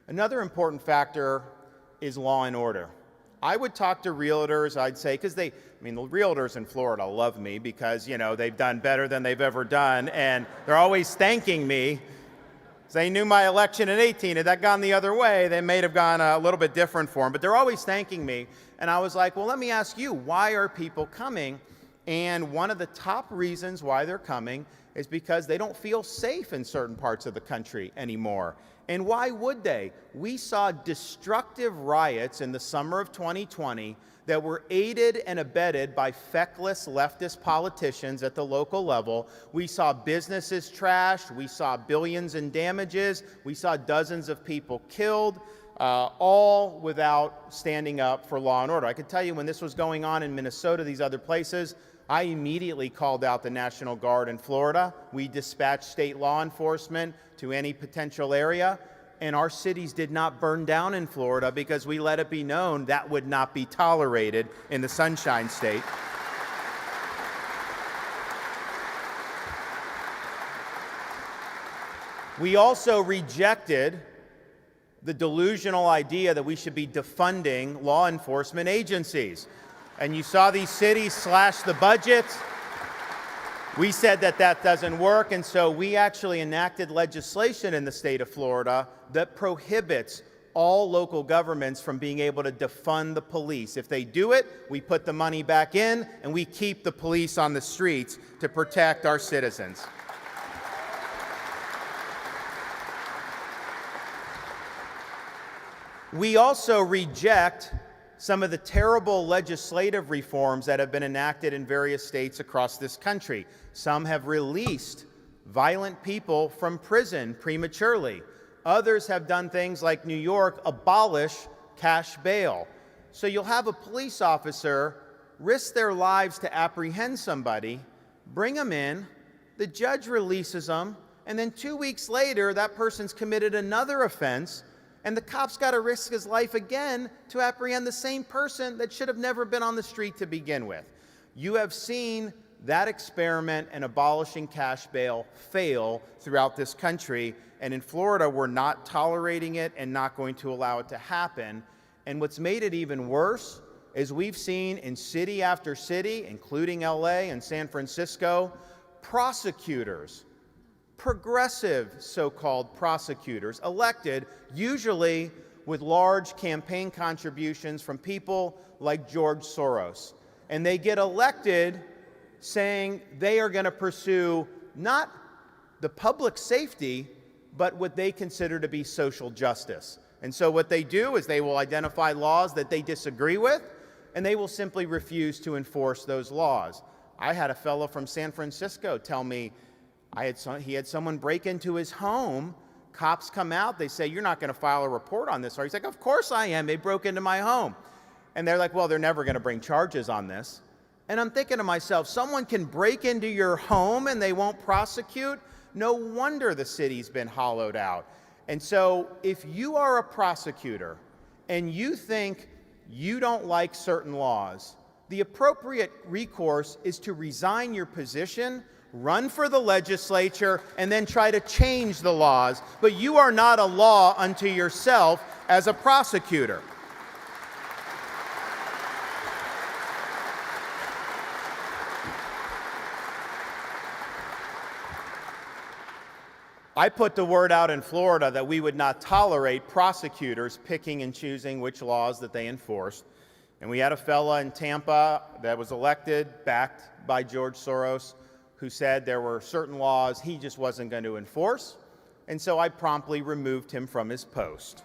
Another important factor is law and order. I would talk to realtors, I'd say, because the realtors in Florida love me because, they've done better than they've ever done, and they're always thanking me. They knew my election in 18. Had that gone the other way, they may have gone a little bit different for them, but they're always thanking me. And I was like, well, let me ask you, why are people coming? And one of the top reasons why they're coming is because they don't feel safe in certain parts of the country anymore. And why would they? We saw destructive riots in the summer of 2020 that were aided and abetted by feckless leftist politicians at the local level. We saw businesses trashed. We saw billions in damages. We saw dozens of people killed, all without standing up for law and order. I could tell you when this was going on in Minnesota, these other places, I immediately called out the National Guard in Florida. We dispatched state law enforcement to any potential area, and our cities did not burn down in Florida because we let it be known that would not be tolerated in the Sunshine State. We also rejected the delusional idea that we should be defunding law enforcement agencies. And you saw these cities slash the budgets. We said that that doesn't work, and so we actually enacted legislation in the state of Florida that prohibits all local governments from being able to defund the police. If they do it, we put the money back in, and we keep the police on the streets to protect our citizens. We also reject some of the terrible legislative reforms that have been enacted in various states across this country. Some have released violent people from prison prematurely. Others have done things like New York abolish cash bail. So you'll have a police officer risk their lives to apprehend somebody, bring them in, the judge releases them, and then 2 weeks later that person's committed another offense, and the cop's got to risk his life again to apprehend the same person that should have never been on the street to begin with. You have seen that experiment in abolishing cash bail fail throughout this country, and in Florida, we're not tolerating it and not going to allow it to happen. And what's made it even worse is we've seen in city after city, including LA and San Francisco, prosecutors, progressive so-called prosecutors, elected usually with large campaign contributions from people like George Soros. And they get elected saying they are going to pursue not the public safety, but what they consider to be social justice. And so what they do is they will identify laws that they disagree with, and they will simply refuse to enforce those laws. I had a fellow from San Francisco tell me he had someone break into his home. Cops come out. They say, "You're not going to file a report on this." Or he's like, "Of course I am. They broke into my home." And they're like, "Well, they're never going to bring charges on this." And I'm thinking to myself, someone can break into your home and they won't prosecute? No wonder the city's been hollowed out. And so if you are a prosecutor and you think you don't like certain laws, the appropriate recourse is to resign your position, run for the legislature, and then try to change the laws. But you are not a law unto yourself as a prosecutor. I put the word out in Florida that we would not tolerate prosecutors picking and choosing which laws that they enforced. And we had a fella in Tampa that was elected, backed by George Soros, who said there were certain laws he just wasn't going to enforce. And so I promptly removed him from his post.